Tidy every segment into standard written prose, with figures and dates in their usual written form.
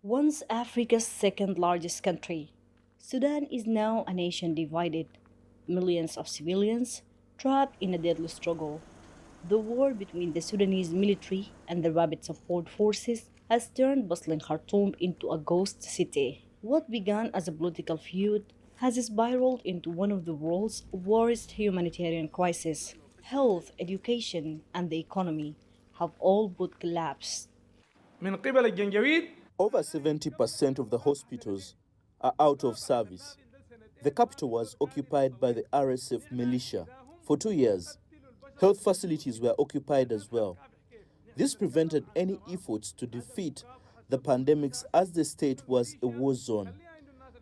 Once Africa's second largest country, Sudan is now a nation divided, millions of civilians trapped in a deadly struggle. The war between the Sudanese military and the rapid support forces has turned bustling Khartoum into a ghost city. What began as a political feud has spiraled into one of the world's worst humanitarian crises. Health, education, and the economy have all but collapsed. من قبل الجنجويد. Over 70% of the hospitals are out of service. The capital was occupied by the RSF militia for 2 years. Health facilities were occupied as well. This prevented any efforts to defeat the pandemics as the state was a war zone.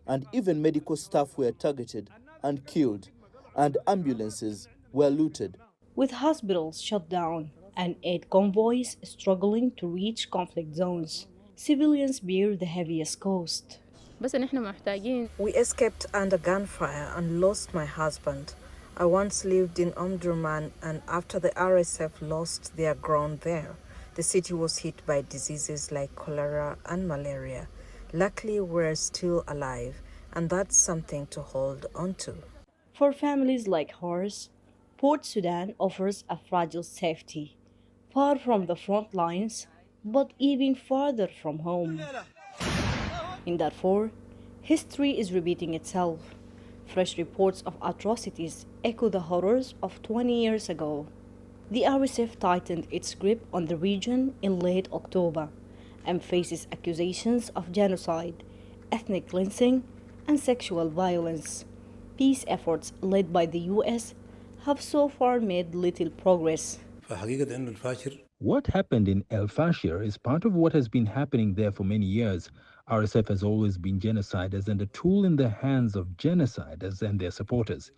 And even medical staff were targeted and killed, and ambulances were looted. With hospitals shut down and aid convoys struggling to reach conflict zones, civilians bear the heaviest cost. We escaped under gunfire and lost my husband. I once lived in Omdurman, and after the RSF lost their ground there, the city was hit by diseases like cholera and malaria. Luckily, we're still alive, and that's something to hold on to. For families like hers, Port Sudan offers a fragile safety, far from the front lines, but even farther from home. In Darfur, history is repeating itself. Fresh reports of atrocities echo the horrors of 20 years ago. The RSF tightened its grip on the region in late October and faces accusations of genocide, ethnic cleansing, and sexual violence. Peace efforts led by the US have so far made little progress. What happened in El Fasher is part of what has been happening there for many years. RSF has always been genociders and a tool in the hands of genociders and their supporters.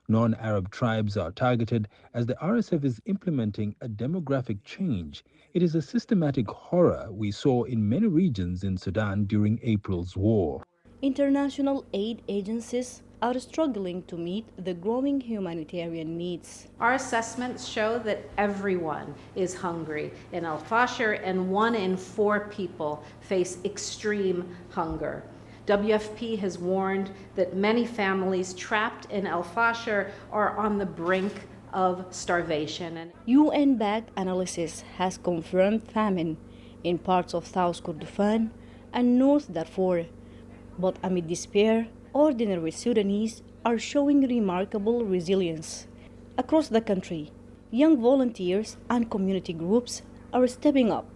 Non-Arab tribes are targeted as the RSF is implementing a demographic change. It is a systematic horror we saw in many regions in Sudan during April's war. International aid agencies are struggling to meet the growing humanitarian needs. Our assessments show that everyone is hungry in Al Fasher, and 1 in 4 people face extreme hunger. WFP has warned that many families trapped in Al Fasher are on the brink of starvation. UN-backed analysis has confirmed famine in parts of South Kordofan and North Darfur. But amid despair, ordinary Sudanese are showing remarkable resilience. Across the country, young volunteers and community groups are stepping up,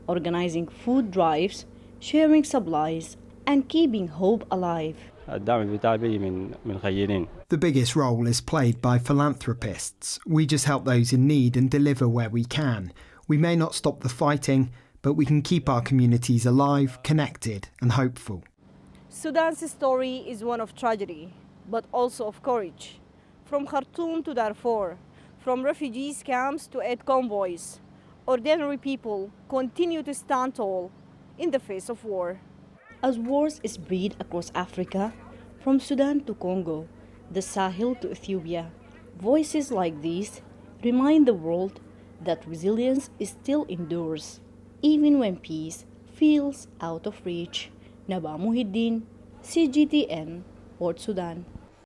organizing food drives, sharing supplies, and keeping hope alive. The biggest role is played by philanthropists. We just help those in need and deliver where we can. We may not stop the fighting, but we can keep our communities alive, connected, and hopeful. Sudan's story is one of tragedy, but also of courage. From Khartoum to Darfur, from refugees camps to aid convoys, ordinary people continue to stand tall in the face of war. As wars spread across Africa, from Sudan to Congo, the Sahel to Ethiopia, voices like these remind the world that resilience still endures, even when peace feels out of reach. Naba Muhiddin, CGTN, Port Sudan.